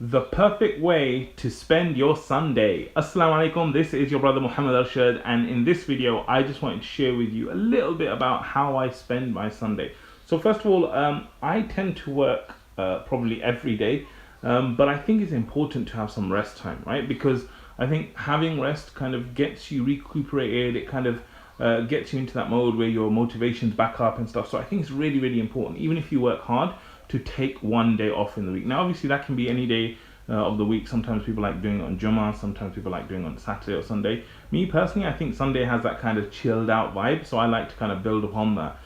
The perfect way to spend your Sunday. Assalamu alaikum, this is your brother Muhammad Arshad, and in this video I just wanted to share with you a little bit about how I spend my Sunday. So first of all, I tend to work probably every day, but I think it's important to have some rest time, right? Because I think having rest kind of gets you recuperated, it kind of gets you into that mode where your motivation's back up and stuff. So I think it's really, really important, even if you work hard, to take one day off in the week. Now obviously that can be any day of the week. Sometimes people like doing it on Jummah, sometimes people like doing it on Saturday or Sunday. Me personally, I think Sunday has that kind of chilled out vibe, so I like to kind of build upon that.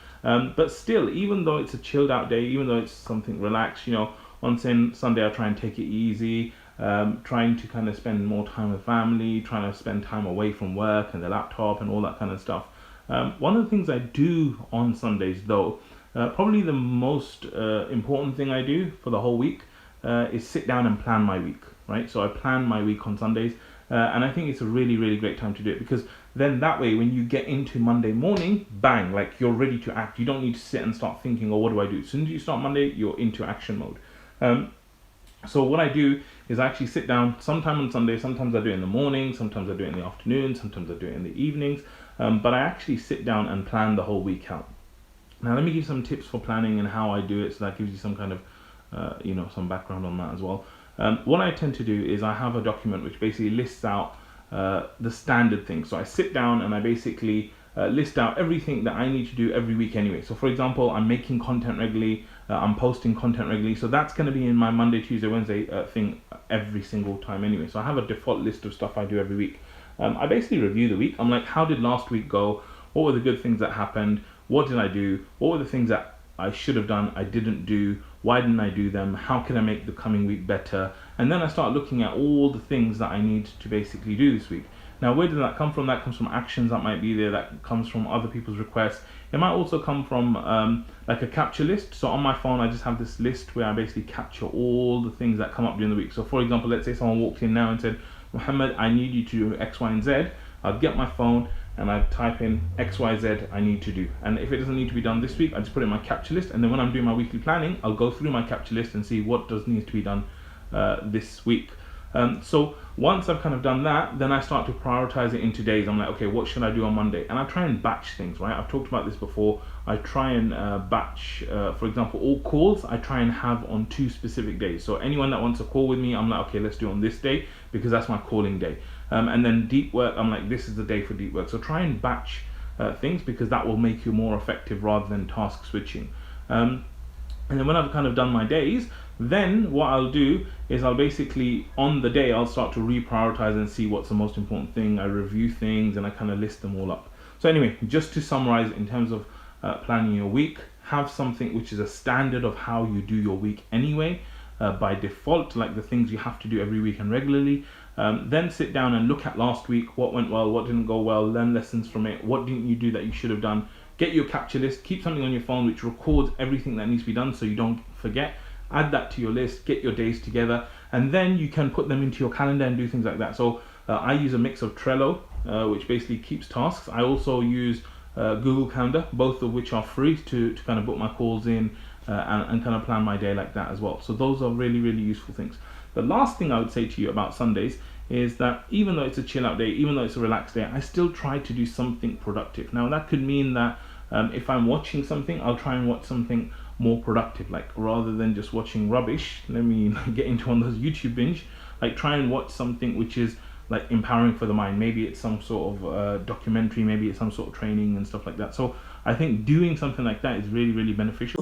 But still, even though it's a chilled out day, even though it's something relaxed, you know, on Sunday I try and take it easy, trying to kind of spend more time with family, trying to spend time away from work and the laptop and all that kind of stuff. One of the things I do on Sundays though, probably the most important thing I do for the whole week is sit down and plan my week, right? So I plan my week on Sundays, and I think it's a really, really great time to do it, because then that way when you get into Monday morning, bang, like you're ready to act. You don't need to sit and start thinking, oh, what do I do? As soon as you start Monday, you're into action mode. So what I do is I actually sit down sometime on Sunday. Sometimes I do it in the morning, sometimes I do it in the afternoon, sometimes I do it in the evenings, but I actually sit down and plan the whole week out. Now let me give some tips for planning and how I do it, so that gives you some kind of some background on that as well. What I tend to do is I have a document which basically lists out the standard things. So I sit down and I basically list out everything that I need to do every week anyway. So for example, I'm making content regularly, I'm posting content regularly, so that's going to be in my Monday, Tuesday, Wednesday thing every single time anyway. So I have a default list of stuff I do every week. I basically review the week. I'm like, how did last week go? What were the good things that happened? What did I do? What were the things that I should have done, I didn't do? Why didn't I do them? How can I make the coming week better? And then I start looking at all the things that I need to basically do this week. Now, where does that come from? That comes from actions that might be there, that comes from other people's requests. It might also come from like a capture list. So on my phone, I just have this list where I basically capture all the things that come up during the week. So for example, let's say someone walked in now and said, Muhammad, I need you to do X, Y, and Z. I'd get my phone and I type in X, Y, Z I need to do. And if it doesn't need to be done this week, I just put it in my capture list. And then when I'm doing my weekly planning, I'll go through my capture list and see what does need to be done this week. So once I've kind of done that, then I start to prioritize it into days. I'm like, okay, what should I do on Monday? And I try and batch things, right? I've talked about this before. I try and batch, for example, all calls I try and have on 2 specific days. So anyone that wants a call with me, I'm like, okay, let's do it on this day, because that's my calling day. And then deep work, I'm like, this is the day for deep work. So try and batch things, because that will make you more effective rather than task switching. And then when I've kind of done my days, then what I'll do is I'll basically, on the day, I'll start to reprioritize and see what's the most important thing. I review things and I kind of list them all up. So anyway, just to summarize in terms of planning your week, have something which is a standard of how you do your week anyway, by default, like the things you have to do every week and regularly. Then sit down and look at last week, what went well, what didn't go well, learn lessons from it, what didn't you do that you should have done. Get your capture list, keep something on your phone which records everything that needs to be done so you don't forget. Add that to your list, get your days together, and then you can put them into your calendar and do things like that. So I use a mix of Trello, which basically keeps tasks. I also use Google Calendar, both of which are free to kind of book my calls in and kind of plan my day like that as well. So those are really, really useful things. The last thing I would say to you about Sundays is that even though it's a chill out day, even though it's a relaxed day, I still try to do something productive. Now that could mean that if I'm watching something, I'll try and watch something more productive, like rather than just watching rubbish, let me get into one of those YouTube binge, like try and watch something which is like empowering for the mind. Maybe it's some sort of documentary, maybe it's some sort of training and stuff like that. So I think doing something like that is really, really beneficial.